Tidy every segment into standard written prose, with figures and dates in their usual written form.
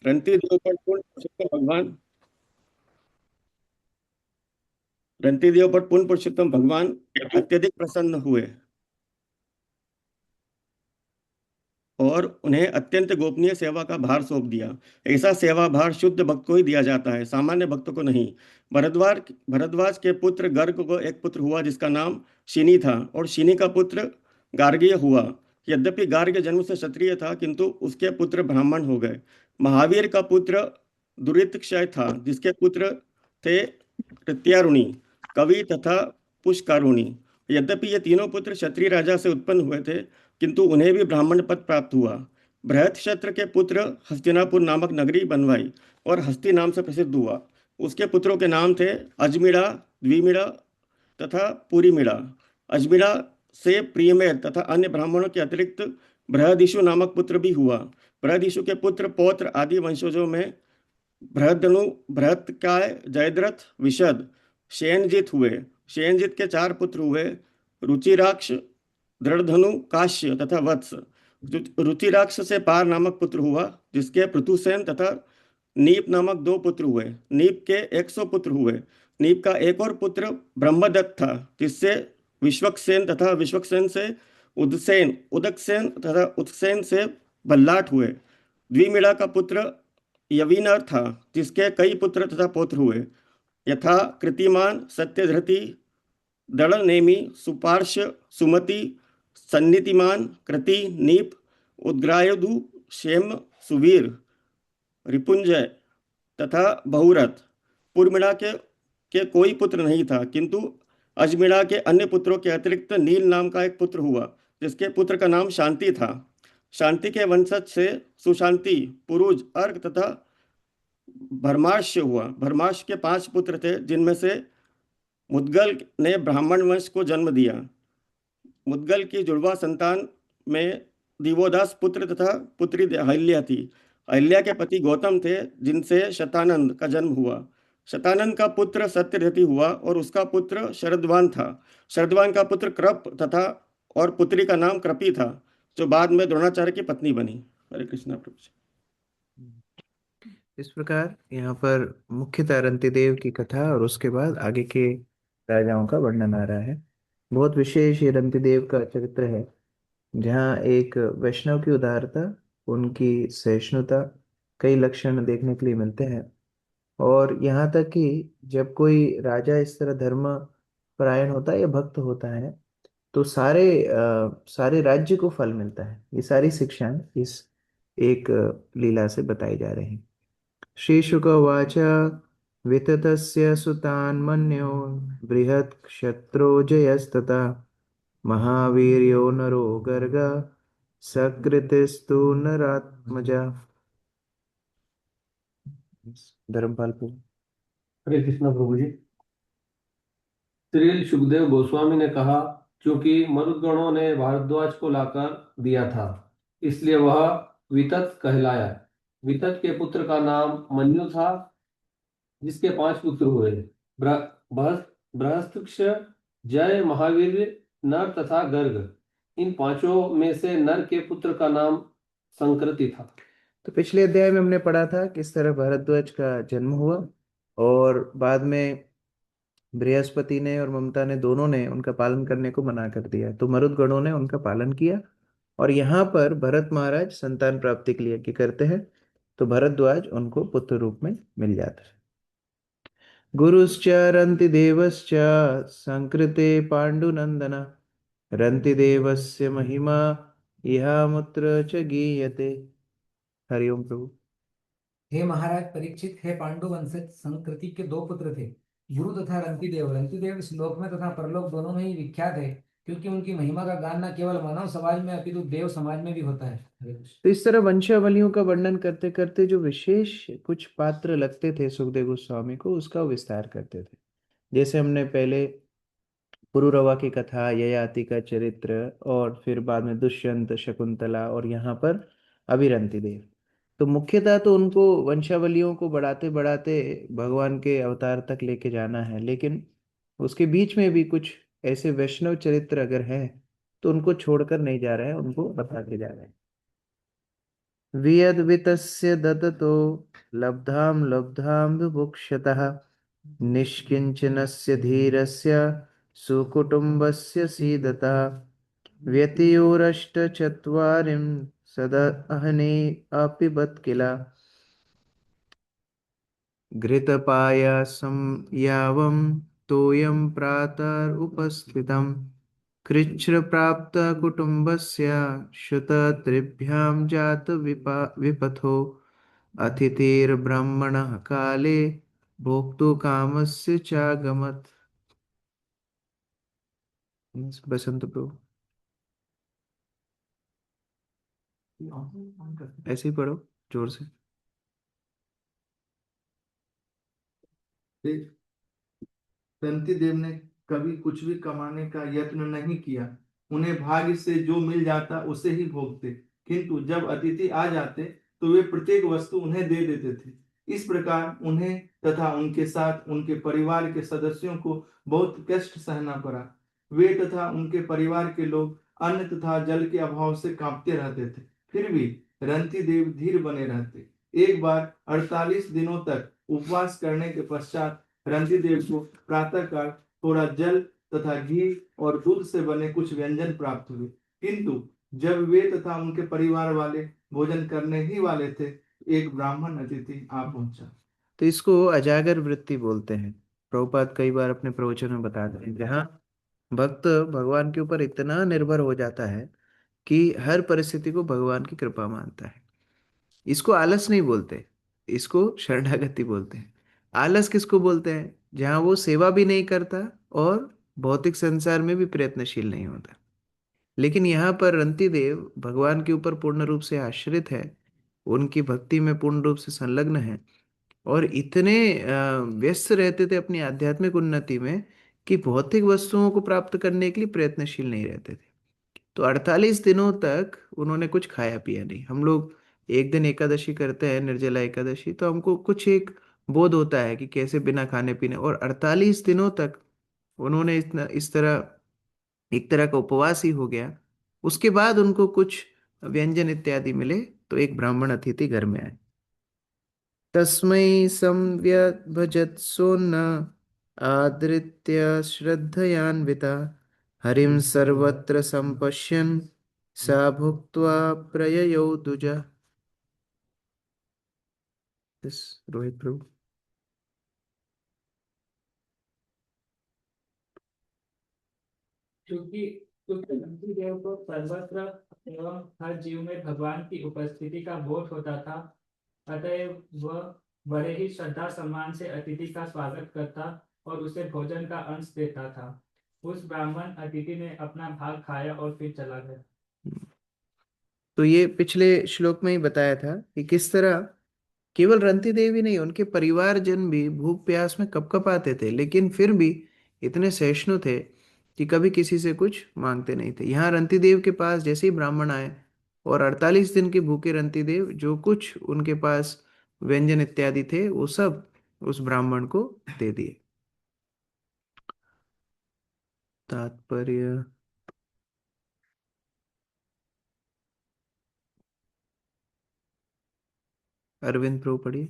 रंती देव पर पूर्ण पुरुषोत्तम भगवान रंती देव पर पूर्ण पुरुषोत्तम भगवान अत्यधिक प्रसन्न हुए और उन्हें अत्यंत गोपनीय सेवा का भार सौंप दिया। ऐसा सेवा भार शुद्ध भक्त को ही दिया जाता है, सामान्य भक्तों को नहीं। भरद्वाज भरद्वाज के पुत्र गर्ग को एक पुत्र हुआ जिसका नाम शिनी था, और शिनी का पुत्र गार्ग्य हुआ। यद्यपि गार्ग्य जन्म से क्षत्रिय था, किंतु उसके पुत्र ब्राह्मण हो गए। महावीर का पुत्र दुरितक्षय था, जिसके पुत्र थे प्रत्यारुणी, कवि तथा पुष्कारुणी। यद्यपि ये तीनों पुत्र क्षत्रिय राजा से उत्पन्न हुए थे, किंतु उन्हें भी ब्राह्मण पद प्राप्त हुआ। बृहत्क्षत्र के पुत्र हस्तिनापुर नामक नगरी बनवाई और हस्ती नाम से प्रसिद्ध हुआ। उसके पुत्रों के नाम थे अजमिड़ा, द्विमिड़ा तथा पुरीमिड़ा। अजमिड़ा से प्रियमेर तथा अन्य ब्राह्मणों के अतिरिक्त बृहदिषु नामक पुत्र भी हुआ। बृहदिषु के पुत्र पौत्र आदि वंशजों में बृहदनु, बृहत्काय, जयद्रथ, विशद, शयनजित हुए। शयनजित के चार पुत्र हुए, रुचिराक्ष, दृढ़धनु, काश्य तथा वत्स। रुचिराक्ष से पार नामक पुत्र हुआ, जिसके पृथुसेन तथा नीप नामक दो पुत्र हुए। नीप के 100 पुत्र हुए। नीप का एक और पुत्र ब्रह्मदत्त था, जिससे विश्वक्सेन तथा विश्वक्सेन से उदसेन, उदकसेन तथा उत्सेन से बल्लाट हुए। द्विमिड़ा का पुत्र यवीनर था, जिसके कई पुत्र तथा पौत्र हुए, यथा कृतिमान, सत्यधृति, दृढ़नेमि, सुपार्श्व, सुमति, सन्नितिमान, कृति, नीप, उद्ग्रायदु, क्षेम, सुवीर, रिपुंजय तथा बहुरथ। पुरमिड़ा के कोई पुत्र नहीं था, किंतु अजमिड़ा के अन्य पुत्रों के अतिरिक्त नील नाम का एक पुत्र हुआ, जिसके पुत्र का नाम शांति था। शांति के वंशज से सुशांति, पुरुज, अर्क तथा भरमाश हुआ। भरमाश के 5 पुत्र थे, जिनमें से मुद्गल ने ब्राह्मण वंश को जन्म दिया। मुद्गल की जुड़वा संतान में दिवोदास पुत्र तथा पुत्री अहिल्या थी। अहिल्या के पति गौतम थे, जिनसे शतानंद का जन्म हुआ। शतानंद का पुत्र सत्यरथी हुआ और उसका पुत्र शरद्वान था। शरद्वान का पुत्र कृप तथा और पुत्री का नाम कृपी था, जो बाद में द्रोणाचार्य की पत्नी बनी। हरे कृष्णा प्रभु जी। इस प्रकार यहाँ पर मुख्यतः रंतिदेव की कथा और उसके बाद आगे के राजाओं का वर्णन आ रहा है। बहुत विशेष ये रंतिदेव का चरित्र है, जहाँ एक वैष्णव की उदारता, उनकी सहिष्णुता, कई लक्षण देखने के लिए मिलते हैं। और यहाँ तक कि जब कोई राजा इस तरह धर्म परायण होता है या भक्त होता है, तो सारे राज्य को फल मिलता है। ये सारी शिक्षाएं इस एक लीला से बताई जा रही हैं। श्रीशुक उवाच विततस्य सुतान् मन्यो बृहत् क्षत्रो जयस्तथा महावीर्यो नरो गर्ग सकृतिस्तु नरात्मजा। धर्मपाल प्रभु। हरे कृष्णा प्रभु जी। श्री सुखदेव गोस्वामी ने कहा, क्योंकि मरुदगणों ने भारद्वाज को लाकर दिया था, इसलिए वह वितत कहलाया। वितत के पुत्र का नाम मन्यु था, जिसके 5 पुत्र हुए, बृहस्पति, जय, महावीर, नर तथा गर्ग। इन पांचों में से नर के पुत्र का नाम संकृति था। तो पिछले अध्याय में हमने पढ़ा था किस तरह भारद्वाज का जन्म हुआ, और बाद में बृहस्पति ने और ममता ने, दोनों ने उनका पालन करने को मना कर दिया, तो मरुदगणों ने उनका पालन किया। और यहाँ पर भरत महाराज संतान प्राप्ति के लिए यज्ञ करते हैं, तो भरद्वाज उनको पुत्र रूप में मिल जाता है। गुरुश्च रन्तिदेवश्च संकृते पाण्डुनन्दन रन्तिदेवस्य महिमा इहामुत्र च गीयते। हरिओम प्रभु। हे महाराज परीक्षित, हे पांडु वंशज संकृति के 2 पुत्र थे, गुरु तथा रंतिदेव। रंतिदेव इस लोक में तथा परलोक दोनों में ही विख्यात है, क्योंकि उनकी महिमा का गान न केवल मानव समाज में अपितु देव समाज में भी होता है। हरे कृष्ण। तो इस तरह वंशावलियों का वर्णन करते करते जो विशेष कुछ पात्र लगते थे सुखदेव गोस्वामी को, उसका विस्तार करते थे। जैसे हमने पहले पुरुरवा की कथा, ययाति का चरित्र, और फिर बाद में दुष्यंत, शकुंतला, और यहाँ पर अभिरंती देव। तो मुख्यतः तो उनको वंशावलियों को बढ़ाते बढ़ाते भगवान के अवतार तक लेके जाना है, लेकिन उसके बीच में भी कुछ ऐसे वैष्णव चरित्र अगर हैं तो उनको छोड़कर नहीं जा रहे हैं, उनको बताते जा रहे हैं। वियद्वितस्य ददतो लब्धां लब्धां विभुक्षतः निष्किञ्चनस्य धीरस्य सुकुटुम्बस्य सीदतः व्यतियोरष्टचत्वारिं सदहने अपि बत् किल घृतपायासं यावं तोयं प्रातरुपस्थितं कृच्छ्रप्राप्तकुटुम्बस्य श्रुतत्रिभ्यां विपथो अतिथिर्ब्रह्मणः काले भोक्तुकामस्य चागमत्। बसंत प्रभु ऐसे ही पढ़ो जोर से। दंती देव ने कभी कुछ भी कमाने का यत्न नहीं किया। उन्हें भाग्य से जो मिल जाता उसे ही भोगते, किंतु जब अतिथि आ जाते तो वे प्रत्येक वस्तु उन्हें दे देते थे। इस प्रकार उन्हें तथा उनके साथ उनके परिवार के सदस्यों को बहुत कष्ट सहना पड़ा। वे तथा उनके परिवार के लोग अन्न तथा जल के अभाव से कांपते रहते थे, फिर भी रंती देव धीर बने रहते। एक बार 48 दिनों तक उपवास करने के पश्चात रंती देव को प्रातःकाल थोड़ा जल तथा घी और दूध से बने कुछ व्यंजन प्राप्त हुए, किंतु जब वे तथा उनके परिवार वाले भोजन करने ही वाले थे, एक ब्राह्मण अतिथि आ पहुंचा। तो इसको अजागर वृत्ति बोलते हैं। प्रभुपाद कई बार अपने प्रवचन में बताते हैं, जहाँ भक्त भगवान के ऊपर इतना निर्भर हो जाता है कि हर परिस्थिति को भगवान की कृपा मानता है। इसको आलस नहीं बोलते, इसको शरणागति बोलते हैं। आलस किसको बोलते हैं? जहाँ वो सेवा भी नहीं करता और भौतिक संसार में भी प्रयत्नशील नहीं होता। लेकिन यहाँ पर रंती देव भगवान के ऊपर पूर्ण रूप से आश्रित है, उनकी भक्ति में पूर्ण रूप से संलग्न है और इतने व्यस्त रहते थे अपनी आध्यात्मिक उन्नति में कि भौतिक वस्तुओं को प्राप्त करने के लिए प्रयत्नशील नहीं रहते थे। तो 48 दिनों तक उन्होंने कुछ खाया पिया नहीं। हम लोग एक दिन एकादशी करते हैं, निर्जला एकादशी, तो हमको कुछ एक बोध होता है कि कैसे बिना खाने पीने, और 48 दिनों तक उन्होंने इतना इस तरह एक तरह का उपवास ही हो गया। उसके बाद उनको कुछ व्यंजन इत्यादि मिले तो एक ब्राह्मण अतिथि घर में आए। तस्मै संव्यभजत्सोन्न आदृत्य श्रद्धयान्विता हरिं सर्वत्र सम्पश्यन् सा भुक्त्वा प्रययौ दुजा। रोहित प्रभु। क्योंकि तुलसी देव को सर्वत्र एवं हर जीव में भगवान की उपस्थिति का बोध होता था, अतएव वह बड़े ही श्रद्धा सम्मान से अतिथि का स्वागत करता और उसे भोजन का अंश देता था। उस ब्राह्मण अतिथि ने अपना भाग खाया और फिर चला गया। तो ये पिछले श्लोक में ही बताया था कि किस तरह केवल रंती देवी नहीं, उनके परिवारजन भी भूख प्यास में कपकपाते थे, लेकिन फिर भी इतने सहिष्णु थे कि कभी किसी से कुछ मांगते नहीं थे। यहाँ रंती देव के पास जैसे ही ब्राह्मण आए और 48 दिन के भूखे रंती देव जो कुछ उनके पास व्यंजन इत्यादि थे वो सब उस ब्राह्मण को दे दिए। तात्पर्य। अरविंद प्रभु पढ़िए।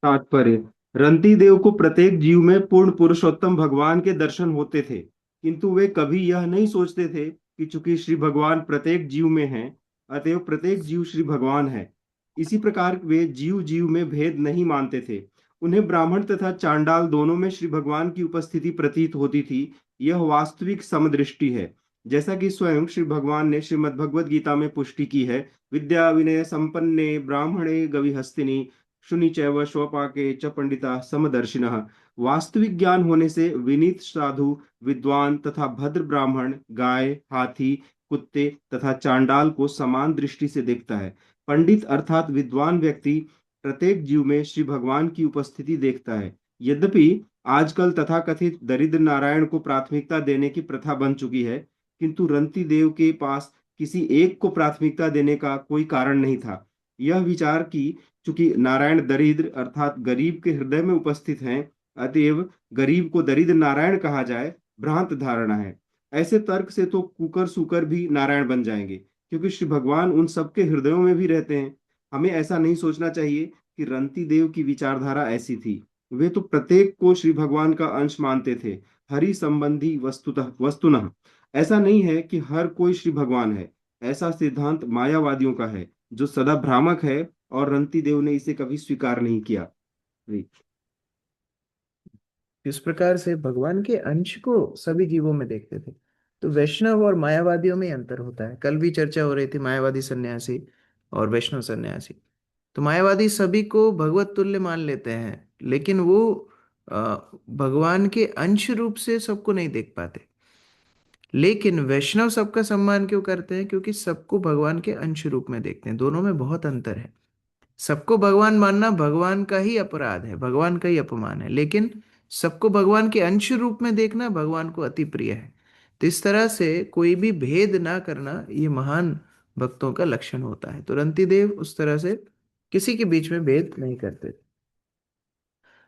तात्पर्य। रंती देव को प्रत्येक जीव में पूर्ण पुरुषोत्तम भगवान के दर्शन होते थे, किंतु वे कभी यह नहीं सोचते थे कि चूंकि श्री भगवान प्रत्येक जीव में हैं, अतएव प्रत्येक जीव श्री भगवान है। इसी प्रकार वे जीव जीव में भेद नहीं मानते थे। उन्हें ब्राह्मण तथा चांडाल दोनों में श्री भगवान की उपस्थिति प्रतीत होती थी। यह वास्तविक समदृष्टि है, जैसा कि स्वयं श्री भगवान ने श्रीमद् भगवद गीता में पुष्टि की है। विद्या विनय संपन्ने ब्राह्मणे गविहस्तिनि शुनि चैव स्वपाके च पंडिता समदर्शिनः। वास्तविक ज्ञान होने से विनीत साधु, विद्वान तथा भद्र ब्राह्मण गाय, हाथी, कुत्ते तथा चांडाल को समान दृष्टि से देखता है। पंडित अर्थात विद्वान व्यक्ति प्रत्येक जीव में श्री भगवान की उपस्थिति देखता है। यद्यपि आजकल तथाकथित दरिद्र नारायण को प्राथमिकता देने की प्रथा बन चुकी है, किंतु रंती देव के पास किसी एक को प्राथमिकता देने का कोई कारण नहीं था। यह विचार की चूंकि नारायण दरिद्र अर्थात गरीब के हृदय में उपस्थित हैं, अतएव गरीब को दरिद्र नारायण कहा जाए, भ्रांत धारणा है। ऐसे तर्क से तो कुकर सुकर भी नारायण बन जाएंगे, क्योंकि श्री भगवान उन सबके हृदयों में भी रहते हैं। हमें ऐसा नहीं सोचना चाहिए कि रंती देव की विचारधारा ऐसी थी। वे तो प्रत्येक को श्री भगवान का अंश मानते थे, हरि संबंधी वस्तुतः वस्तुनः। ऐसा नहीं है कि हर कोई श्री भगवान है। ऐसा सिद्धांत मायावादियों का है, जो सदा भ्रामक है, और रंती देव ने इसे कभी स्वीकार नहीं किया। जी। इस प्रकार से भगवान के अंश को सभी जीवों में देखते थे। तो वैष्णव और मायावादियों में अंतर होता है। कल भी चर्चा हो रही थी मायावादी सन्यासी और वैष्णव सन्यासी। तो मायावादी सभी को भगवत तुल्य मान लेते हैं, लेकिन वो भगवान के अंश रूप से सबको नहीं देख पाते। लेकिन वैष्णव सबका सम्मान क्यों करते हैं? क्योंकि सबको भगवान के अंश रूप में देखते हैं। दोनों में बहुत अंतर है। सबको भगवान मानना भगवान का ही अपराध है, भगवान का ही अपमान है। लेकिन सबको भगवान के अंश रूप में देखना भगवान को अति प्रिय है। तो इस तरह से कोई भी भेद ना करना ये महान भक्तों का लक्षण होता है। तो रंती देव उस तरह से किसी के बीच में भेद नहीं करते।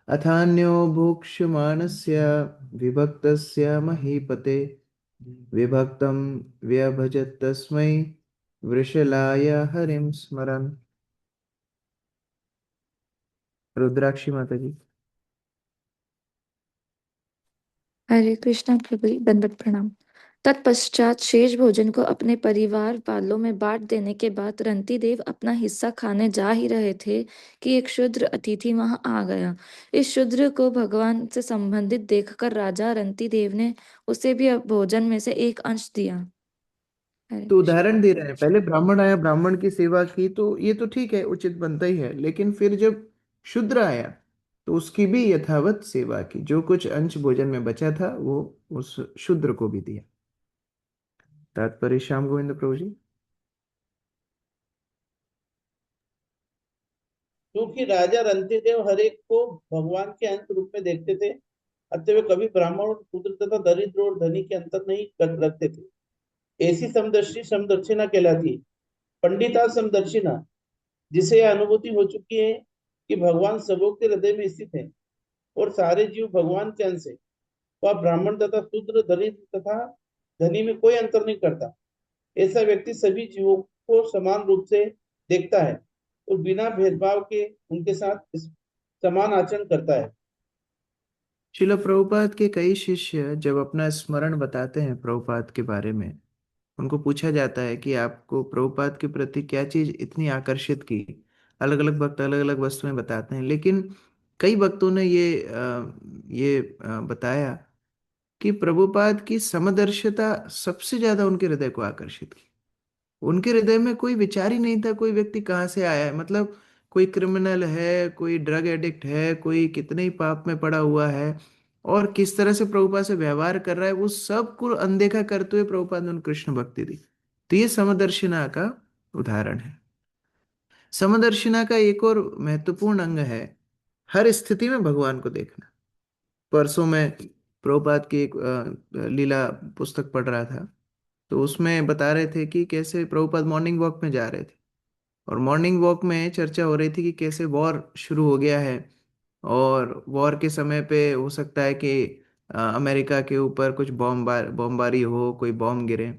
अथान्यो भोक्ष्यमाणस्य विभक्तस्य महीपते विभक्तं व्यभजत तस्मै वृषलाय हरिं स्मरन्। रुद्राक्षी माता जी। हरे कृष्णा प्रभु, दंडवत प्रणाम। तत्पश्चात शेष भोजन को अपने परिवार वालों में बांट देने के बाद रंती देव अपना हिस्सा खाने जा ही रहे थे कि एक शूद्र अतिथि वहां आ गया। इस शूद्र को भगवान से संबंधित देखकर राजा रंती देव ने उसे भी भोजन में से एक अंश दिया। हरे तो कृष्ण। उदाहरण दे रहे हैं, पहले ब्राह्मण आया, ब्राह्मण की सेवा की, तो ये तो ठीक है, उचित बनता ही है। लेकिन फिर जब शूद्र आया तो उसकी भी यथावत सेवा की। जो कुछ अंश भोजन में बचा था वो उस शूद्र को भी दिया। तात्पर्य श्याम गोविंद प्रभु जी। क्योंकि राजा रंतिदेव हर एक को भगवान के अंश रूप में देखते थे, अतः वे कभी ब्राह्मण और शूद्र तथा दरिद्र और धनी के अंतर नहीं रखते थे। ऐसी समदर्शी समदर्शिना कहलाती। पंडिता समदर्शिना, जिसे यह अनुभूति हो चुकी है कि भगवान सबों के हृदय में स्थित है और सारे जीव भगवान के अंश है, वह ब्राह्मण तथा शूद्र, दरिद्र तथा धनी में कोई अंतर नहीं करता। ऐसा व्यक्ति सभी जीवों को समान रूप से देखता है और बिना भेदभाव के उनके साथ समान आचरण करता है। शिला प्रभुपाद के कई शिष्य जब अपना स्मरण बताते हैं प्रभुपाद के बारे में, उनको पूछा जाता है कि आपको प्रभुपाद के प्रति क्या चीज इतनी आकर्षित की। अलग अलग भक्त अलग अलग वस्तुएं बताते हैं, लेकिन कई भक्तों ने ये बताया कि प्रभुपाद की समदर्शिता सबसे ज्यादा उनके हृदय को आकर्षित की। उनके हृदय में कोई विचार ही नहीं था कोई व्यक्ति कहाँ से आया है। मतलब कोई क्रिमिनल है, कोई ड्रग एडिक्ट है, कोई कितने ही पाप में पड़ा हुआ है, और किस तरह से प्रभुपाद से व्यवहार कर रहा है, वो सब को अनदेखा करते हुए प्रभुपाद ने उन्हें कृष्ण भक्ति दी। तो ये समदर्शिना का उदाहरण है। समदर्शिना का एक और महत्वपूर्ण अंग है हर स्थिति में भगवान को देखना। परसों में प्रभुपाद की एक लीला पुस्तक पढ़ रहा था, तो उसमें बता रहे थे कि कैसे प्रभुपाद मॉर्निंग वॉक में जा रहे थे, और मॉर्निंग वॉक में चर्चा हो रही थी कि कैसे वॉर शुरू हो गया है, और वॉर के समय पे हो सकता है कि अमेरिका के ऊपर कुछ बॉम्बारी हो, कोई बॉम्ब गिरे।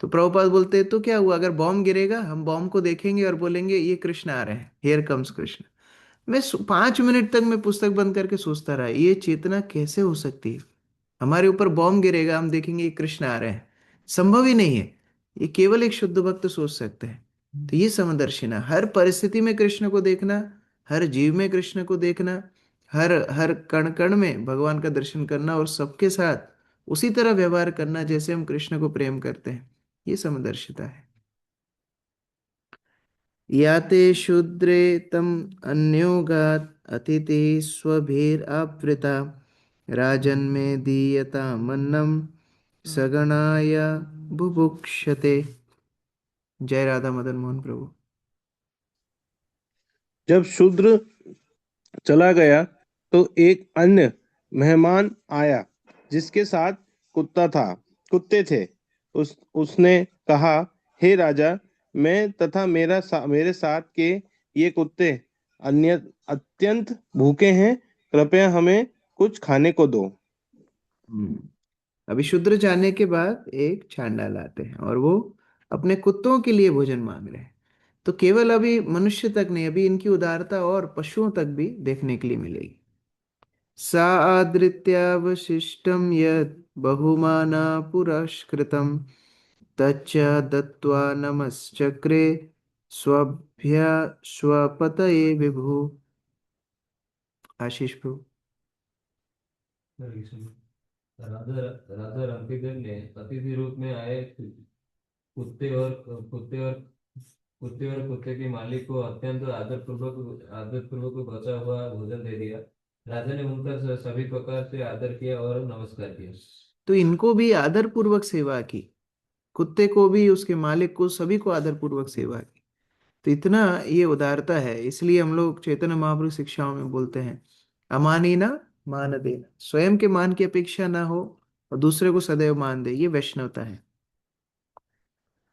तो प्रभुपाद बोलते तो क्या हुआ अगर बॉम्ब गिरेगा, हम बॉम्ब को देखेंगे और बोलेंगे ये कृष्ण आ रहे हैं, हियर कम्स कृष्ण। 5 मिनट तक मैं पुस्तक बंद करके सोचता रहा, ये चेतना कैसे हो सकती है? हमारे ऊपर बॉम्ब गिरेगा, हम देखेंगे ये कृष्ण आ रहे हैं, संभव ही नहीं है। ये केवल एक शुद्ध भक्त सोच सकते हैं। तो ये समदर्शिना, हर परिस्थिति में कृष्ण को देखना, हर जीव में कृष्ण को देखना, हर हर कण कण में भगवान का दर्शन करना, और सबके साथ उसी तरह व्यवहार करना जैसे हम कृष्ण को प्रेम करते हैं, ये समदर्शिता है। याते शूद्रे तम अन्योगात अतिथि स्वभीर आवृता राजन में दीयता मन्नम सगणाय बुभुक्षते। जय राधा मदन मोहन प्रभु। जब शूद्र चला गया तो एक अन्य मेहमान आया जिसके साथ कुत्ते थे। उसने कहा, हे राजा, मैं तथा मेरे साथ के ये कुत्ते अन्य अत्यंत भूखे हैं, कृपया हमें कुछ खाने को दो। अभी शूद्र जाने के बाद एक छांडा लाते हैं, और वो अपने कुत्तों के लिए भोजन मांग रहे हैं। तो केवल अभी मनुष्य तक नहीं, अभी इनकी उदारता और पशुओं तक भी देखने के लिए मिलेगी। सा आदृत्यावशिष्टं यत् बहुमाना पुरस्कृतं तच्च दत्त्वा नमश्चक्रे स्वभ्य स्वपतये विभु। आशीष प्रभु। राजा राजा रणधीर ने अतिथि रूप में आए कुत्ते और कुत्ते और कुत्ते के मालिक को अत्यंत आदरपूर्वक बचा हुआ भोजन दे दिया। राजा ने उनका सभी प्रकार से आदर किया और नमस्कार किया। तो इनको भी आदर पूर्वक सेवा की, कुत्ते को भी, उसके मालिक को, सभी को आदर पूर्वक सेवा की। तो इतना ये उदारता है। इसलिए हम लोग चैतन्य महाप्रभु शिक्षाओं में बोलते हैं, अमानी ना मान देना, स्वयं के मान की अपेक्षा ना हो और दूसरे को सदैव मान दे, ये वैष्णवता है।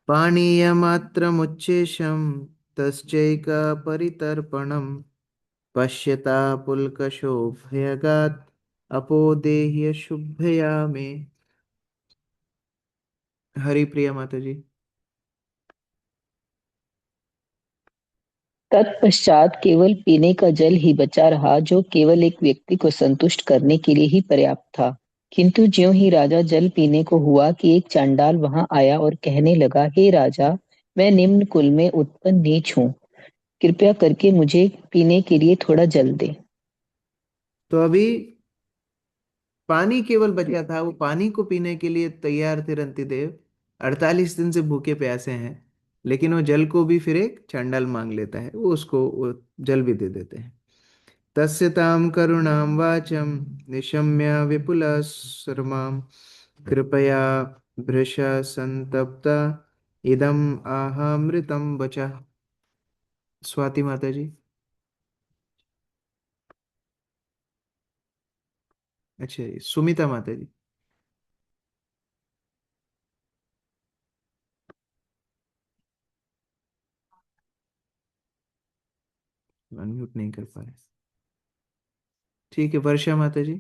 पानीय मात्र मुच्चेशम तस्चैक परितर्पणम पश्यता पुलकशोभयगात् अपोदेह्य शुभया में। हरि प्रिया माता जी। तत्पश्चात केवल पीने का जल ही बचा रहा, जो केवल एक व्यक्ति को संतुष्ट करने के लिए ही पर्याप्त था। किंतु ज्यों ही राजा जल पीने को हुआ कि एक चांडाल वहां आया और कहने लगा, हे राजा, मैं निम्न कुल में उत्पन्न नीच हूँ, कृपया करके मुझे पीने के लिए थोड़ा जल दे। तो अभी पानी केवल बचा था, वो पानी को पीने के लिए तैयार थे रंतिदेव। 48 दिन से भूखे प्यासे हैं, लेकिन वो जल को भी फिर एक चांडाल मांग लेता है, वो उसको वो जल भी दे देते हैं। तस्य ताम करुणाम वाचम निशम्य विपुल शर्माम कृपया भृश संतप्ता इदम आहामृतम बचा। स्वाति माता जी। अच्छा जी, सुमिता माता जी। अनम्यूट नहीं कर पा रहे। ठीक है, वर्षा माता जी।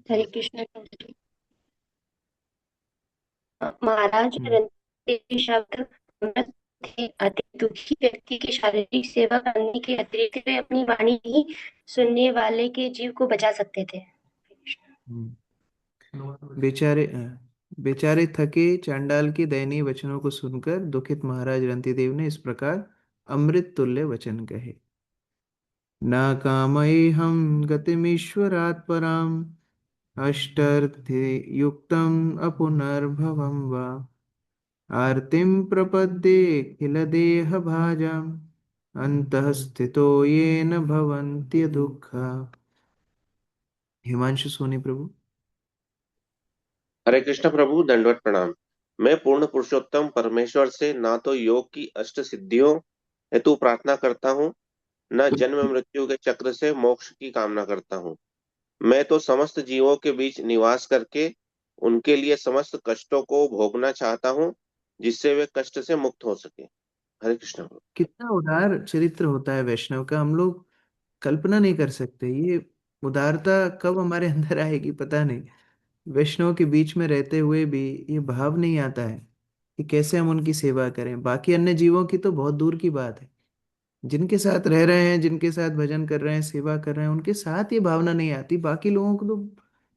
हरे कृष्ण प्रभु जी। महाराज हम्म रणदेव शब्द अमृत थे। अति दुखी व्यक्ति की शारीरिक सेवा करने के अतिरिक्त वे अपनी वाणी ही सुनने वाले के जीव को बचा सकते थे। बेचारे बेचारे थके चांडाल के दयनीय वचनों को सुनकर दुखित महाराज रंतिदेव ने इस प्रकार अमृत तुल्य वचन कहे। न कामयेऽहं गतिमीश्वरात् पराम् अष्टर्थे युक्तम् अपुनर्भवं वा आर्तिं प्रपद्ये किल देहभाजाम् अन्तः स्थितो येन भवन्त्य दुःखा। हिमांशु सोनी प्रभु। हरे कृष्ण प्रभु, दंडवत प्रणाम। मैं पूर्ण पुरुषोत्तम परमेश्वर से ना तो योग की अष्ट सिद्धियों हेतु प्रार्थना करता हूँ, न जन्म मृत्यु के चक्र से मोक्ष की कामना करता हूँ। मैं तो समस्त जीवों के बीच निवास करके उनके लिए समस्त कष्टों को भोगना चाहता हूँ, जिससे वे कष्ट से मुक्त हो सके। हरे कृष्ण प्रभु। कितना उदार चरित्र होता है वैष्णव का, हम लोग कल्पना नहीं कर सकते। ये उदारता कब हमारे अंदर आएगी पता नहीं। वैष्णव के बीच में रहते हुए भी ये भाव नहीं आता है कि कैसे हम उनकी सेवा करें। बाकी अन्य जीवों की तो बहुत दूर की बात है, जिनके साथ रह रहे हैं, जिनके साथ भजन कर रहे हैं, सेवा कर रहे हैं, उनके साथ ये भावना नहीं आती। बाकी लोगों को तो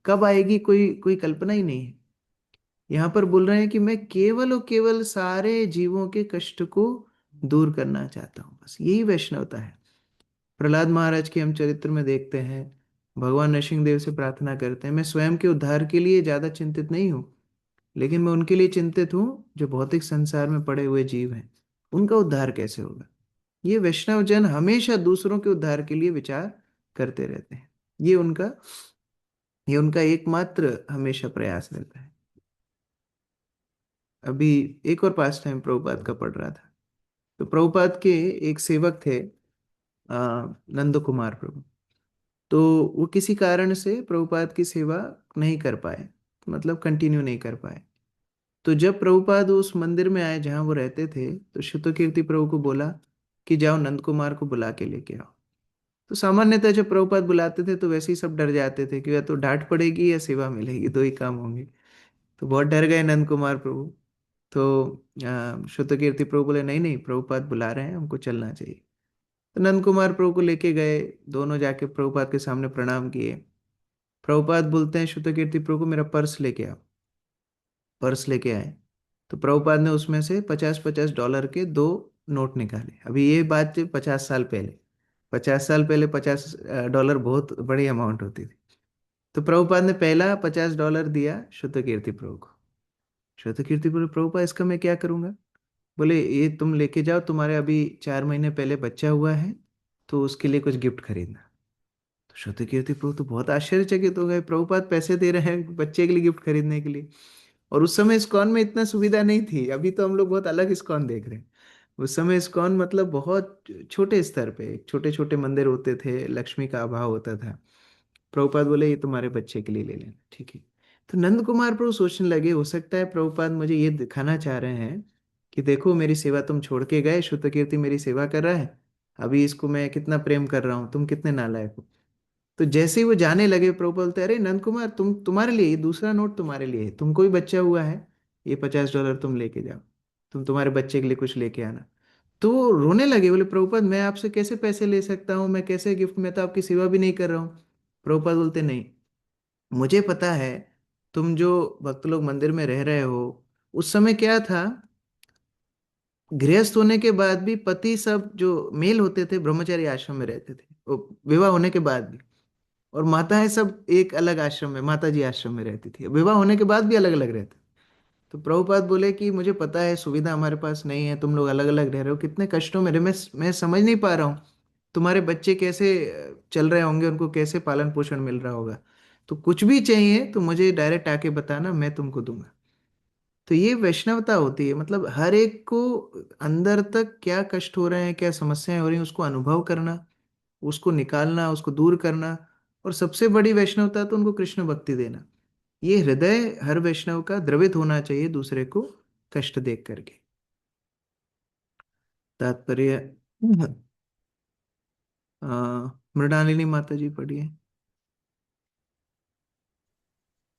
कब आएगी, कोई कोई कल्पना ही नहीं है। यहाँ पर बोल रहे हैं कि मैं केवल और केवल सारे जीवों के कष्ट को दूर करना चाहता हूँ, बस यही वैष्णवता है। प्रहलाद महाराज के हम चरित्र में देखते हैं, भगवान नरसिंह से प्रार्थना करते हैं, मैं स्वयं के उद्धार के लिए ज्यादा चिंतित नहीं हूँ, लेकिन मैं उनके लिए चिंतित हूँ जो भौतिक संसार में पड़े हुए जीव हैं, उनका उद्धार कैसे होगा। ये वैष्णव जन हमेशा दूसरों के उद्धार के लिए विचार करते रहते हैं। ये उनका एकमात्र हमेशा प्रयास रहता है। अभी एक और पास टाइम प्रभुपाद का पढ़ रहा था, तो प्रभुपाद के एक सेवक थे नंद कुमार प्रभु। तो वो किसी कारण से प्रभुपाद की सेवा नहीं कर पाए, मतलब कंटिन्यू नहीं कर पाए। तो जब प्रभुपाद उस मंदिर में आए जहां वो रहते थे, तो श्रुतकीर्ति प्रभु को बोला कि जाओ नंद कुमार को बुला के लेके आओ। तो सामान्यतः जब प्रभुपाद बुलाते थे तो वैसे ही सब डर जाते थे कि या तो डांट पड़ेगी या सेवा मिलेगी, दो ही काम होंगे। तो बहुत डर गए नंद कुमार प्रभु। तो श्रुतकीर्ति प्रभु बोले नहीं नहीं, प्रभुपाद बुला रहे हैं, हमको चलना चाहिए। तो नंद कुमार प्रभु को लेके गए, दोनों जाके प्रभुपाद के सामने प्रणाम किए। प्रभुपाद बोलते हैं श्रुतकीर्ति प्रभु को, मेरा पर्स लेके आओ। पर्स लेके आए तो प्रभुपाद ने उसमें से 50-50 डॉलर के 2 नोट निकाले। अभी ये बात 50 साल पहले, 50 साल पहले 50 डॉलर बहुत बड़ी अमाउंट होती थी। तो प्रभुपाद ने पहला 50 डॉलर दिया श्रुतकीर्ति प्रभु को। श्रुतकीर्ति प्रभु, प्रभुपाद इसका मैं क्या करूंगा? बोले ये तुम लेके जाओ, तुम्हारे अभी 4 महीने पहले बच्चा हुआ है, तो उसके लिए कुछ गिफ्ट खरीदना। तो श्रुतकीर्ति प्रभु तो बहुत आश्चर्यचकित हो गए, प्रभुपाद पैसे दे रहे हैं बच्चे के लिए गिफ्ट खरीदने के लिए। और उस समय इस्कॉन में इतना सुविधा नहीं थी, अभी तो हम लोग बहुत अलग इस्कॉन देख रहे हैं। उस समय इस्कॉन मतलब बहुत छोटे स्तर पे छोटे छोटे मंदिर होते थे, लक्ष्मी का अभाव होता था। प्रभुपाद बोले ये तुम्हारे बच्चे के लिए ले लेना, ठीक है। तो नंद कुमार प्रभु सोचने लगे, हो सकता है प्रभुपाद मुझे ये दिखाना चाह रहे हैं कि देखो मेरी सेवा तुम छोड़ के गए, श्रुतकीर्ति मेरी सेवा कर रहा है, अभी इसको मैं कितना प्रेम कर रहा हूँ, तुम कितने नालायक हो। तो जैसे ही वो जाने लगे, प्रभु बोलते अरे नंद कुमार, तुम्हारे लिए ये दूसरा नोट तुम्हारे लिए है, तुमको भी बच्चा हुआ है, ये 50 डॉलर तुम लेके जाओ, तुम्हारे बच्चे के लिए कुछ लेके आना। तो वो रोने लगे, बोले प्रभुपाद मैं आपसे कैसे पैसे ले सकता हूँ, मैं कैसे गिफ्ट, मैं तो आपकी सेवा भी नहीं कर रहा हूँ। प्रभुपाद बोलते नहीं, मुझे पता है तुम जो भक्त लोग मंदिर में रह रहे हो, उस समय क्या था, गृहस्थ होने के बाद भी पति सब जो मेल होते थे ब्रह्मचारी आश्रम में रहते थे, वो विवाह होने के बाद भी। और माताएं सब एक अलग आश्रम में, माता जी आश्रम में रहती थी, विवाह होने के बाद भी अलग अलग रहते। तो प्रभुपाद बोले कि मुझे पता है सुविधा हमारे पास नहीं है, तुम लोग अलग अलग रह रहे हो, कितने कष्टों में रहे, मैं समझ नहीं पा रहा हूँ तुम्हारे बच्चे कैसे चल रहे होंगे, उनको कैसे पालन पोषण मिल रहा होगा। तो कुछ भी चाहिए तो मुझे डायरेक्ट आके बताना, मैं तुमको दूंगा। तो ये वैष्णवता होती है, मतलब हर एक को अंदर तक क्या कष्ट हो रहे हैं, क्या समस्याएं हो रही हैं, उसको अनुभव करना, उसको निकालना, उसको दूर करना। और सबसे बड़ी वैष्णवता तो उनको कृष्ण भक्ति देना। ये हृदय हर वैष्णव का द्रवित होना चाहिए दूसरे को कष्ट देख करके। तात्पर्य मृणालिनी माता जी पढ़िए।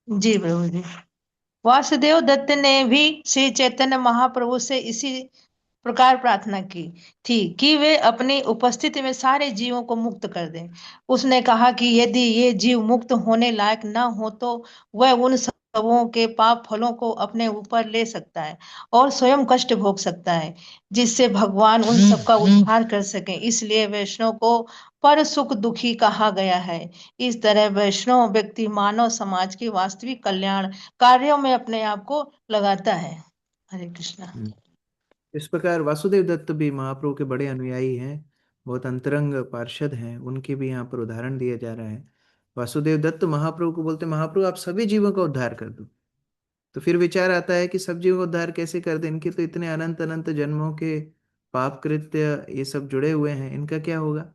जी प्रभु जी। वासुदेव दत्त ने भी श्री चैतन्य महाप्रभु से इसी प्रकार प्रार्थना की थी कि वे अपनी उपस्थिति में सारे जीवों को मुक्त कर दें। उसने कहा कि यदि ये जीव मुक्त होने लायक न हो तो वह उन सबों के पाप फलों को अपने ऊपर ले सकता है और स्वयं कष्ट भोग सकता है, जिससे भगवान उन सबका उद्धार कर सके। इसलिए वैष्णव को पर सुख दुखी कहा गया है। इस तरह वैष्णव व्यक्ति मानव समाज के वास्तविक कल्याण कार्यों में अपने आप को लगाता है। हरे कृष्णा। इस प्रकार वासुदेव दत्त भी महाप्रभु के बड़े अनुयायी हैं, बहुत अंतरंग पार्षद हैं, उनके भी यहाँ पर उदाहरण दिया जा रहा है। वासुदेव दत्त महाप्रभु को बोलते महाप्रभु आप सभी जीवों का उद्धार कर दो। तो फिर विचार आता है कि सब जीवों का उद्धार कैसे कर दें, इनके तो इतने अनंत अनंत जन्मों के पाप कृत्य ये सब जुड़े हुए हैं, इनका क्या होगा।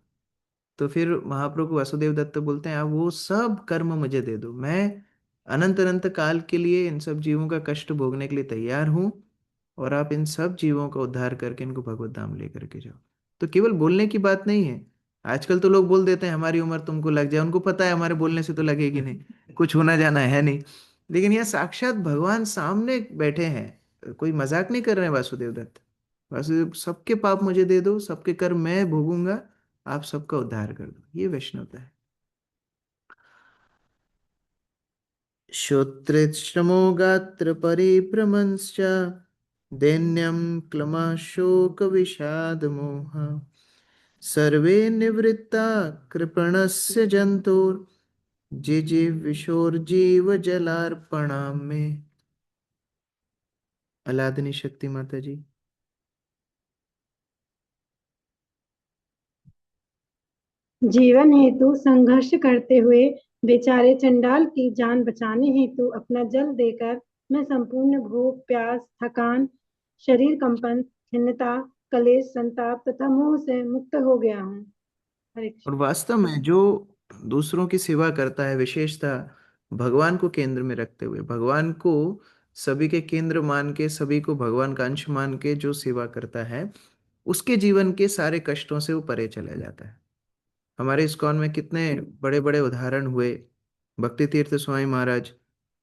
तो फिर महाप्रभु को वासुदेव दत्त बोलते हैं आप वो सब कर्म मुझे दे दो, मैं अनंत अनंत काल के लिए इन सब जीवों का कष्ट भोगने के लिए तैयार हूँ, और आप इन सब जीवों का उद्धार करके इनको भगवत धाम लेकर के जाओ। तो केवल बोलने की बात नहीं है। आजकल तो लोग बोल देते हैं हमारी उम्र तुमको लग जाए, उनको पता है हमारे बोलने से तो लगेगी नहीं, कुछ होना जाना है नहीं। लेकिन यह साक्षात भगवान सामने बैठे हैं, कोई मजाक नहीं कर रहे हैं वासुदेव दत्त। वासुदेव सबके पाप मुझे दे दो, सबके कर्म मैं भोगूंगा, आप सबका उद्धार कर दो, ये वैष्णवता है। श्रोत्रेश्रमो गात्र परिभ्रमंश्च दैन्यं क्लमशोकविषादमोह सर्वे निवृत्ता कृपणस्य जन्तोर् जिजीविषोर्जीव जलार्पणां में। अलादनी शक्ति माता जी। जीवन हेतु संघर्ष करते हुए बेचारे चंडाल की जान बचाने हेतु अपना जल देकर मैं संपूर्ण भूख, प्यास, थकान, शरीर कंपन, खिन्नता, कलेश, संताप तथा मोह से मुक्त हो गया हूँ। हरे और कृष्ण। वास्तव में जो दूसरों की सेवा करता है, विशेषतः भगवान को केंद्र में रखते हुए, भगवान को सभी के केंद्र मान के, सभी को भगवान का अंश मान के जो सेवा करता है, उसके जीवन के सारे कष्टों से वो परे चला जाता है। हमारे इस्कॉन में कितने बड़े बड़े उदाहरण हुए। भक्ति तीर्थ स्वामी महाराज,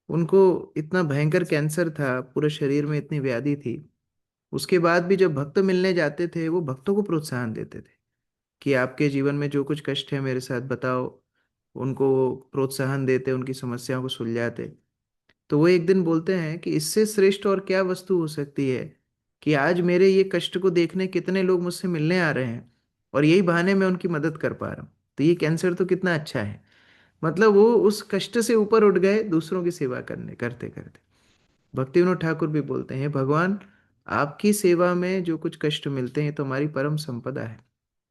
उनको इतना भयंकर कैंसर था, पूरे शरीर में इतनी व्याधि थी, उसके बाद भी जब भक्त मिलने जाते थे वो भक्तों को प्रोत्साहन देते थे कि आपके जीवन में जो कुछ कष्ट है मेरे साथ बताओ। उनको वो प्रोत्साहन देते, उनकी समस्याओं को सुलझाते। तो वो एक दिन बोलते हैं कि इससे श्रेष्ठ और क्या वस्तु हो सकती है कि आज मेरे ये कष्ट को देखने कितने लोग मुझसे मिलने आ रहे हैं और यही बहाने मैं उनकी मदद कर पा रहा हूँ। तो ये कैंसर तो कितना अच्छा है। मतलब वो उस कष्ट से ऊपर उठ गए दूसरों की सेवा करने करते करते। भक्ति विनोद ठाकुर भी बोलते हैं, भगवान आपकी सेवा में जो कुछ कष्ट मिलते हैं तो हमारी परम संपदा है,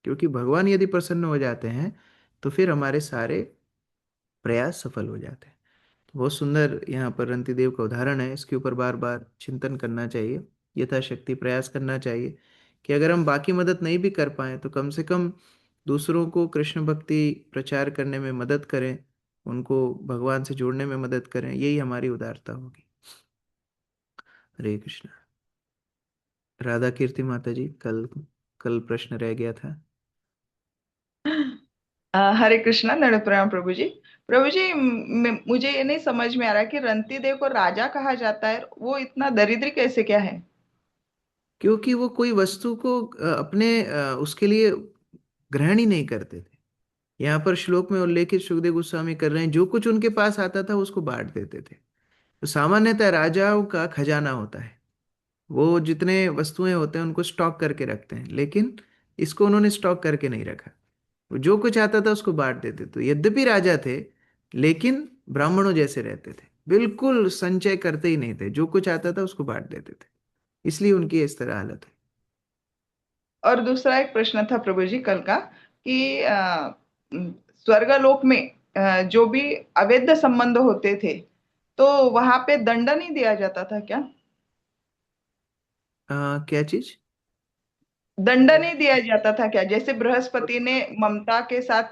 क्योंकि भगवान यदि प्रसन्न हो जाते हैं तो फिर हमारे सारे प्रयास सफल हो जाते हैं। तो बहुत सुंदर यहाँ पर रंती देव का उदाहरण है, इसके ऊपर बार बार चिंतन करना चाहिए, यथाशक्ति प्रयास करना चाहिए कि अगर हम बाकी मदद नहीं भी कर पाए तो कम से कम दूसरों को कृष्ण भक्ति प्रचार करने में मदद करें, उनको भगवान से जोड़ने में मदद करें, यही हमारी उदारता होगी। हरे कृष्ण। राधा कीर्ति माता जी, कल कल प्रश्न रह गया था। हरे कृष्णा, नड़ प्रणाम प्रभु जी। प्रभु जी, मुझे ये नहीं समझ में आ रहा कि रंती देव को राजा कहा जाता है, वो इतना दरिद्र कैसे क्या है? क्योंकि वो कोई वस्तु को अपने उसके लिए ग्रहण ही नहीं करते थे। यहाँ पर श्लोक में उल्लेखित सुखदेव गोस्वामी कर रहे हैं, जो कुछ उनके पास आता था उसको बांट देते थे। तो सामान्यतः राजाओं का खजाना होता है, वो जितने वस्तुएं होते हैं उनको स्टॉक करके रखते हैं, लेकिन इसको उन्होंने स्टॉक करके नहीं रखा। वो जो कुछ आता था उसको बांट देते। तो यद्यपि राजा थे लेकिन ब्राह्मणों जैसे रहते थे, बिल्कुल संचय करते ही नहीं थे, जो कुछ आता था उसको बांट देते थे, इसलिए उनकी इस तरह हालत है। और दूसरा एक प्रश्न था प्रभु जी कल का कि स्वर्गलोक में जो भी अवैध संबंध होते थे तो वहां पे दंड नहीं दिया जाता था क्या? क्या चीज? दंड नहीं दिया जाता था क्या? जैसे बृहस्पति ने ममता के साथ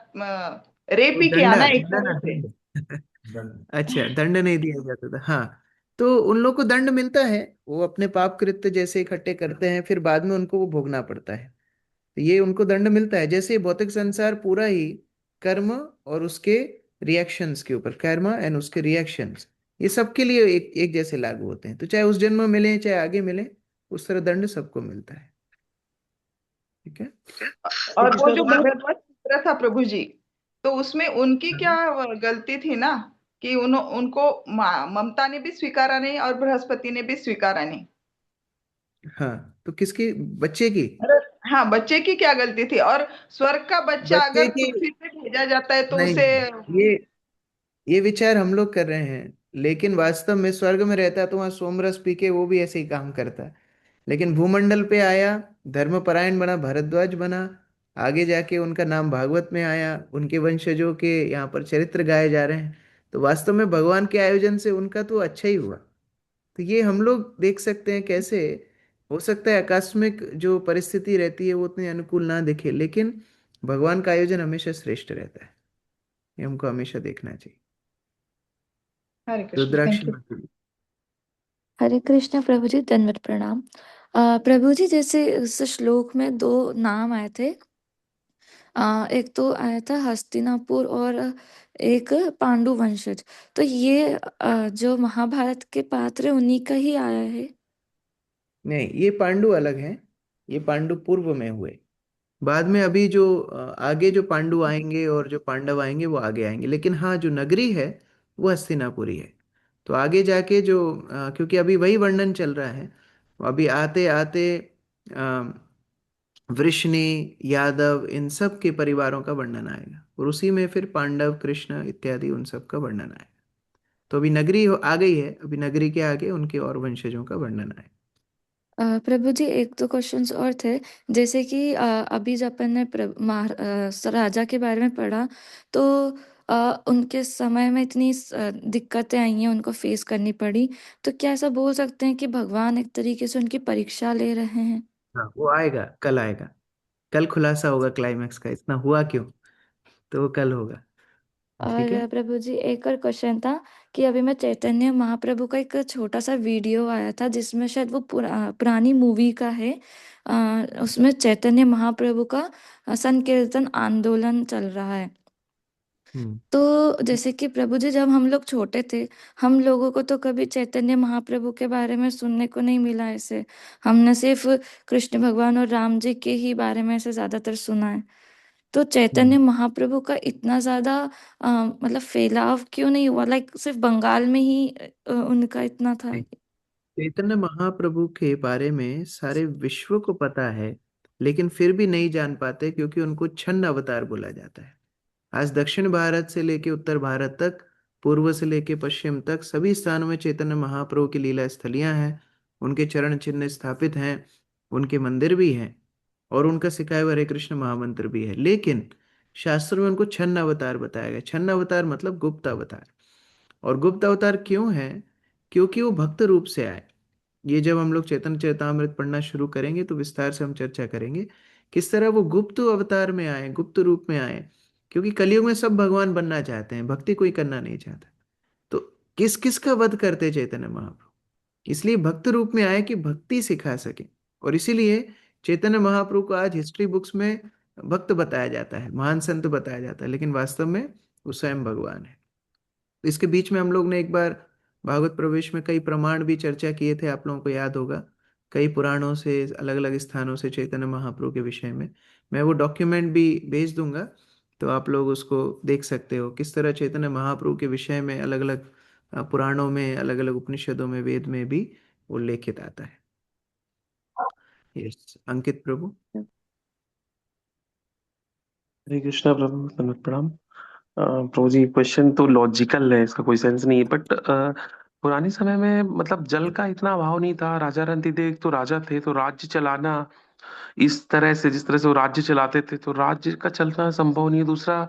रेप वो ही किया दंडा ना एक दंडा तरह से। अच्छा, दंड नहीं दिया जाता था, हाँ। तो उन लोग को दंड मिलता है, वो अपने पाप कृत्य जैसे इकट्ठे करते हैं फिर बाद में उनको वो भोगना पड़ता है। तो ये उनको दंड मिलता है। जैसे भौतिक संसार पूरा ही कर्म और उसके रिएक्शंस के ऊपर, कर्म एंड उसके रिएक्शंस, ये सबके लिए एक एक जैसे लागू होते हैं। तो चाहे उस जन्म में मिले चाहे आगे मिले, उस तरह दंड सबको मिलता है। ठीक है। और वो कृष्ण जो कुमार। भरद्वाज पुत्र था प्रभु जी, तो उसमें उनकी क्या गलती थी ना कि उनको ममता ने भी स्वीकारा नहीं और बृहस्पति ने भी स्वीकारा नहीं। हाँ, तो किसकी? बच्चे की? अरे, हाँ, बच्चे की क्या गलती थी? और स्वर्ग का बच्चा बच्चे अगर की पृथ्वी पे भेजा जाता है तो नहीं, उसे ये विचार हम लोग कर रहे हैं, लेकिन वास्तव में स्वर्ग में रहता तो वहां सोमरस पी के वो भी ऐसे ही काम करता। लेकिन भूमंडल पे आया, धर्मपरायण बना, भारद्वाज बना, आगे जाके उनका नाम भागवत में आया, उनके वंशजों के यहाँ पर चरित्र गाए जा रहे हैं। तो वास्तव में भगवान के आयोजन से उनका तो अच्छा ही हुआ। तो ये हम लोग देख सकते हैं कैसे हो सकता है आकस्मिक जो परिस्थिति रहती है वो उतनी अनुकूल ना दिखे, लेकिन भगवान का आयोजन हमेशा श्रेष्ठ रहता है, ये हमको हमेशा देखना चाहिए। हरे कृष्ण, रुद्राक्ष थैंक यू। माता जी। हरे कृष्ण प्रभु जी, दंडवत प्रणाम। प्रभु जी, जैसे इस श्लोक में दो नाम आए थे, एक तो आया था हस्तिनापुर और एक पांडु वंशज। तो ये जो महाभारत के पात्र है उन्हीं का ही आया है? नहीं, ये पांडु अलग हैं, ये पांडु पूर्व में हुए। बाद में अभी जो आगे जो पांडु आएंगे और जो पांडव आएंगे वो आगे आएंगे, लेकिन हाँ जो नगरी है वो हस्तिनापुरी है। तो आगे जाके जो क्योंकि अभी वही वर्णन चल रहा है, अभी आते आते वृष्णि, यादव, इन सब के परिवारों का वर्णन आएगा और उसी में फिर पांडव, कृष्ण इत्यादि उन सब का वर्णन आएगा। तो अभी नगरी आ गई है, अभी नगरी के आगे उनके और वंशजों का वर्णन आएगा। प्रभु जी, एक दो क्वेश्चंस और थे। जैसे कि अभी जब अपन ने राजा के बारे में पढ़ा, तो उनके समय में इतनी दिक्कतें आई हैं, उनको फेस करनी पड़ी। तो क्या ऐसा बोल सकते हैं कि भगवान एक तरीके से उनकी परीक्षा ले रहे हैं? हाँ, वो आएगा, कल आएगा, कल खुलासा होगा क्लाइमैक्स का, इतना हुआ क्यों, तो वो कल होगा। ठीक है। और प्रभु जी, एक और क्वेश्चन था कि अभी मैं चैतन्य महाप्रभु का एक छोटा सा वीडियो आया था जिसमें शायद वो पुरानी मूवी का है, उसमें चैतन्य महाप्रभु का संकीर्तन आंदोलन चल रहा है। तो जैसे कि प्रभु जी, जब हम लोग छोटे थे, हम लोगों को तो कभी चैतन्य महाप्रभु के बारे में सुनने को नहीं मिला ऐसे। हमने सिर्फ कृष्ण भगवान और राम जी के ही बारे में ऐसे ज्यादातर सुना है। तो चैतन्य महाप्रभु का इतना ज्यादा मतलब फैलाव क्यों नहीं हुआ? लाइक सिर्फ बंगाल में ही उनका इतना था। चैतन्य महाप्रभु के बारे में सारे विश्व को पता है, लेकिन फिर भी नहीं जान पाते क्योंकि उनको छन्न अवतार बोला जाता है। आज दक्षिण भारत से लेके उत्तर भारत तक, पूर्व से लेके पश्चिम तक सभी स्थानों में चैतन्य महाप्रभु की लीला स्थलियां हैं, उनके चरण चिन्ह स्थापित हैं, उनके मंदिर भी हैं और उनका सिखाया हुआ हरे कृष्ण महामंत्र भी है। लेकिन शास्त्रों में उनको छन्न अवतार बताया गया। छन्न अवतार मतलब गुप्त अवतार। और गुप्त अवतार क्यों है? क्योंकि वो भक्त रूप से आए। ये जब हम लोग चैतन्य चरितामृत पढ़ना शुरू करेंगे तो विस्तार से हम चर्चा करेंगे किस तरह वो गुप्त अवतार में आए, गुप्त रूप में आए। क्योंकि कलयुग में सब भगवान बनना चाहते हैं, भक्ति कोई करना नहीं चाहता। तो किस किस का वध करते चैतन्य महाप्रभु? इसलिए भक्त रूप में आए कि भक्ति सिखा सके। और इसीलिए चैतन्य महाप्रभु को आज हिस्ट्री बुक्स में भक्त बताया जाता है, महान संत बताया जाता है, लेकिन वास्तव में वो स्वयं भगवान है। इसके बीच में हम लोग ने एक बार भागवत प्रवेश में कई प्रमाण भी चर्चा किए थे, आप लोगों को याद होगा। कई पुराणों से, अलग अलग स्थानों से चैतन्य महाप्रभु के विषय में मैं वो डॉक्यूमेंट भी भेज दूंगा, तो आप लोग उसको देख सकते हो किस तरह चैतन्य महाप्रभु के विषय में अलग अलग पुराणों में, अलग अलग उपनिषदों में, वेद में भी उल्लेखित आता है। यस, अंकित प्रभु। हरे कृष्णा प्रभु, दंडवत प्रणाम। प्रभु जी, क्वेश्चन तो लॉजिकल है, इसका कोई सेंस नहीं है, बट पुराने समय में मतलब जल का इतना अभाव नहीं था। राजा रंतिदेव तो राजा थे, तो राज्य चलाना इस तरह से, जिस तरह से वो राज्य चलाते थे, तो राज्य का चलना संभव नहीं है। दूसरा,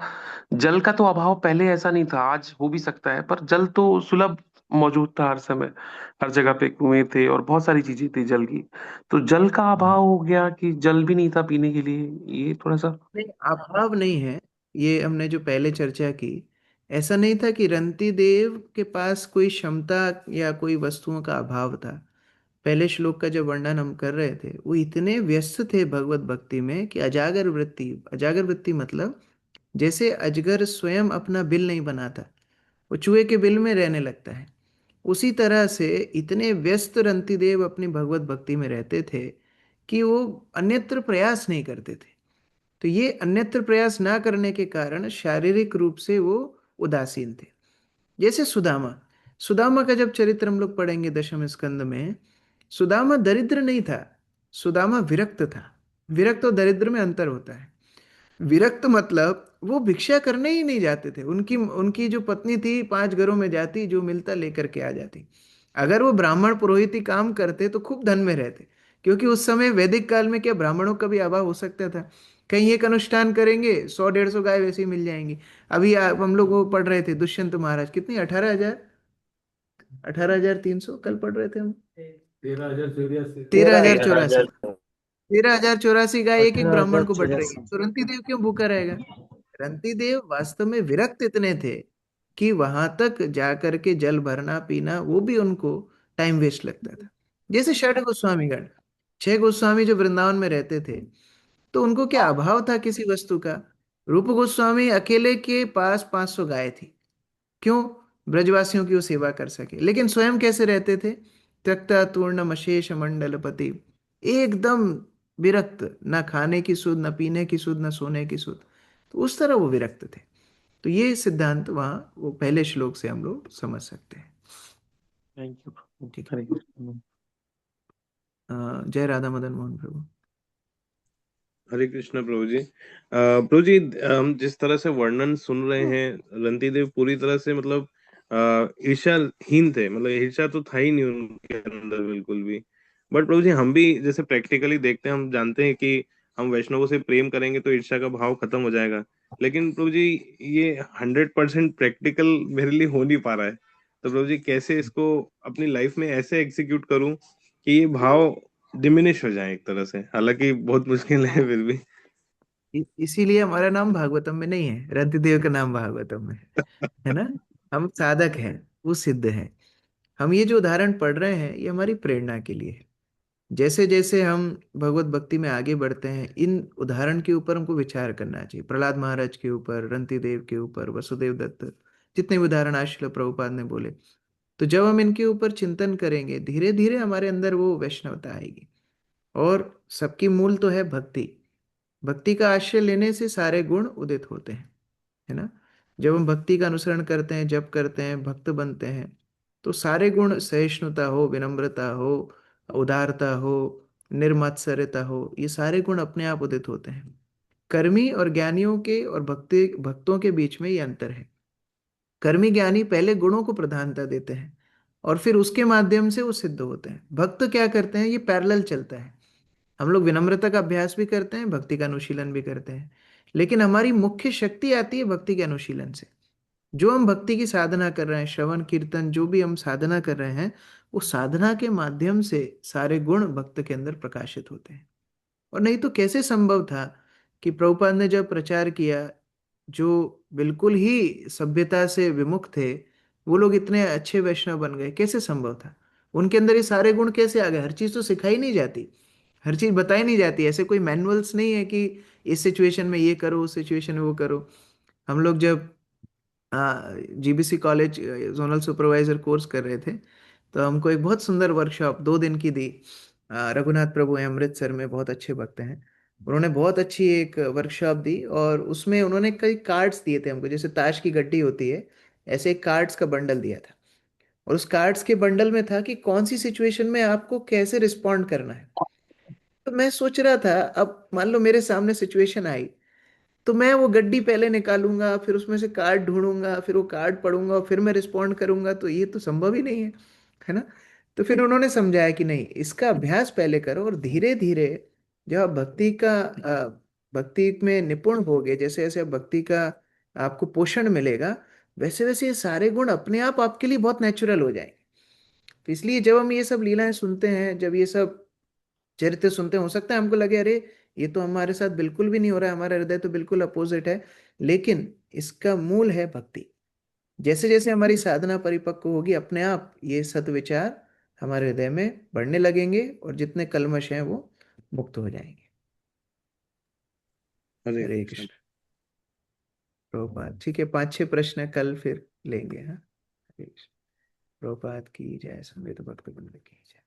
जल का तो अभाव पहले ऐसा नहीं था, आज हो भी सकता है, पर जल तो सुलभ मौजूद था हर समय। हर जगह पे कुएं थे और बहुत सारी चीजें थी जल की। तो जल का अभाव हो गया कि जल भी नहीं था पीने के लिए, ये थोड़ा सा। नहीं, अभाव नहीं है। ये हमने जो पहले चर्चा की, ऐसा नहीं था कि रंती देव के पास कोई क्षमता या कोई वस्तुओं का अभाव था। पहले श्लोक का जो वर्णन हम कर रहे थे, वो इतने व्यस्त थे भगवत भक्ति में कि अजागर वृत्ति, अजागर वृत्ति मतलब जैसे अजगर स्वयं अपना बिल नहीं बनाता, वो चूहे के बिल में रहने लगता है, उसी तरह से इतने व्यस्त रंती देव अपनी भगवत भक्ति में रहते थे कि वो अन्यत्र प्रयास नहीं करते थे। तो ये अन्यत्र प्रयास ना करने के कारण शारीरिक रूप से वो उदासीन थे। जैसे सुदामा, सुदामा का जब चरित्र हम लोग पढ़ेंगे दशम स्कंद में, सुदामा दरिद्र नहीं था, सुदामा विरक्त था। विरक्त और दरिद्र में अंतर होता है। विरक्त मतलब वो भिक्षा करने ही नहीं जाते थे। उनकी उनकी जो पत्नी थी 5 घरों में जाती, जो मिलता लेकर के आ जाती। अगर वो ब्राह्मण पुरोहिती काम करते तो खूब धन में रहते, क्योंकि उस समय वैदिक काल में क्या ब्राह्मणों का भी अभाव हो सकता था? कहीं एक अनुष्ठान करेंगे, 100-150 गाय वैसे ही मिल जाएंगी। अभी आप हम लोग वो पढ़ रहे थे दुष्यंत महाराज, कितनी 18,000, 18,300 कल पढ़ रहे थे हम। 13,084। 13,084, 13,084 गाय एक एक ब्राह्मण को बट रही है। 13,084। तो रंती देव क्यों भूखा रहेगा? रंती देव वास्तव में विरक्त इतने थे कि वहां तक जाकर के जल भरना पीना वो भी उनको टाइम वेस्ट लगता था। जैसे षड गोस्वामीगण, 6 गोस्वामी जो वृंदावन में रहते थे, तो उनको क्या अभाव था किसी वस्तु का? रूप गोस्वामी अकेले के पास 500 गाय थी। क्यों? ब्रजवासियों की वो सेवा कर सके। लेकिन स्वयं कैसे रहते थे? त्यक्ता तूर्णम अशेष मंडलपति, एकदम विरक्त, न खाने की सुध, न पीने की सुध, न सोने की सुध। तो उस तरह वो विरक्त थे। तो ये सिद्धांत वहां वो पहले श्लोक से हम लोग समझ सकते हैं। Thank you. ठीक हरे है। कृष्ण। जय राधा मदन मोहन प्रभु। हरे कृष्ण प्रभु जी। प्रभु जी, हम जिस तरह से वर्णन सुन रहे हैं, रंती देव पूरी तरह से मतलब ईर्ष्याहीन थे। मतलब ईर्ष्या तो था ही नहीं उनके अंदर बिल्कुल भी। बट प्रभु जी, हम भी जैसे प्रैक्टिकली देखते हैं, हम जानते हैं कि हम वैष्णवों से प्रेम करेंगे तो ईर्ष्या का भाव खत्म हो जाएगा। लेकिन प्रभु जी, ये 100% प्रैक्टिकल मेरे लिए हो नहीं पा रहा है। तो प्रभु जी, कैसे इसको अपनी लाइफ में ऐसे एग्जीक्यूट करूं कि ये भाव डिमिनिश हो जाए एक तरह से, हालांकि बहुत मुश्किल है फिर भी। इसीलिए हमारा नाम भागवतम में नहीं है, रतिदेव का नाम भागवतम में है ना। हम साधक हैं, वो सिद्ध है। हम ये जो उदाहरण पढ़ रहे हैं ये हमारी प्रेरणा के लिए है। जैसे जैसे हम भगवत भक्ति में आगे बढ़ते हैं, इन उदाहरण के ऊपर हमको विचार करना चाहिए। प्रहलाद महाराज के ऊपर, रंती देव के ऊपर, वसुदेव दत्त, जितने भी उदाहरण आज श्रील प्रभुपाद ने बोले, तो जब हम इनके ऊपर चिंतन करेंगे, धीरे धीरे हमारे अंदर वो वैष्णवता आएगी। और सबकी मूल तो है भक्ति। भक्ति का आश्रय लेने से सारे गुण उदित होते हैं, है ना। जब हम भक्ति का अनुसरण करते हैं, जप करते हैं, भक्त बनते हैं, तो सारे गुण, सहिष्णुता हो, विनम्रता हो, उदारता हो, निर्मत्सरता हो, ये सारे गुण अपने आप उदित होते हैं। कर्मी और ज्ञानियों के और भक्तों के बीच में ये अंतर है। कर्मी ज्ञानी पहले गुणों को प्रधानता देते हैं और फिर उसके माध्यम से वो सिद्ध होते हैं। भक्त क्या करते हैं, ये पैरेलल चलता है। हम लोग विनम्रता का अभ्यास भी करते हैं, भक्ति का अनुशीलन भी करते हैं, लेकिन हमारी मुख्य शक्ति आती है भक्ति के अनुशीलन से। जो हम भक्ति की साधना कर रहे हैं, श्रवण कीर्तन जो भी हम साधना कर रहे हैं, वो साधना के माध्यम से सारे गुण भक्त के अंदर प्रकाशित होते हैं। और नहीं तो कैसे संभव था कि प्रभुपाद ने जब प्रचार किया, जो बिल्कुल ही सभ्यता से विमुख थे, वो लोग इतने अच्छे वैष्णव बन गए? कैसे संभव था? उनके अंदर ये सारे गुण कैसे आ गए? हर चीज तो सिखाई नहीं जाती, हर चीज बताई नहीं जाती। ऐसे कोई मैनुअल्स नहीं है कि इस सिचुएशन में ये करो, उस सिचुएशन में वो करो। हम लोग जब GBC college zonal supervisor course कर रहे थे, तो हमको एक बहुत सुंदर वर्कशॉप 2 दिन की दी। रघुनाथ प्रभु हैं, अमृतसर में बहुत अच्छे भक्त हैं, उन्होंने बहुत अच्छी एक वर्कशॉप दी। और उसमें उन्होंने कई कार्ड्स दिए थे हमको, जैसे ताश की गड्डी होती है, ऐसे एक कार्ड्स का बंडल दिया था। और उस कार्ड्स के बंडल में था कि कौन सी सिचुएशन में आपको कैसे रिस्पॉन्ड करना है। तो मैं सोच रहा था, अब मान लो मेरे सामने सिचुएशन आई, तो मैं वो गड्डी पहले निकालूंगा, फिर उसमें से कार्ड ढूंढूंगा, फिर वो कार्ड पढ़ूंगा और फिर मैं रिस्पॉन्ड करूंगा, तो ये तो संभव ही नहीं है ना। तो फिर उन्होंने समझाया कि नहीं, इसका अभ्यास पहले करो और धीरे धीरे जब आप भक्ति में निपुण होगे, जैसे जैसे आप भक्ति का आपको पोषण मिलेगा, वैसे वैसे ये सारे गुण अपने आप आपके लिए बहुत नेचुरल हो जाएंगे। तो इसलिए जब हम ये सब लीलाएं सुनते हैं, जब ये सब चरित्र सुनते हैं, हो सकता है हमको लगे अरे ये तो हमारे साथ बिल्कुल भी नहीं हो रहा है, हमारा हृदय तो बिल्कुल अपोजिट है, लेकिन इसका मूल है भक्ति। जैसे जैसे हमारी साधना परिपक्व होगी, अपने आप ये सद्विचार हमारे हृदय में बढ़ने लगेंगे और जितने कल्मश हैं वो मुक्त हो जाएंगे। हरे कृष्ण। प्रभुपाद, ठीक है, 5-6 प्रश्न कल फिर लेंगे। हाँ, हरे कृष्ण। प्रभुपाद की जय, समेत भक्त वृंद की जय।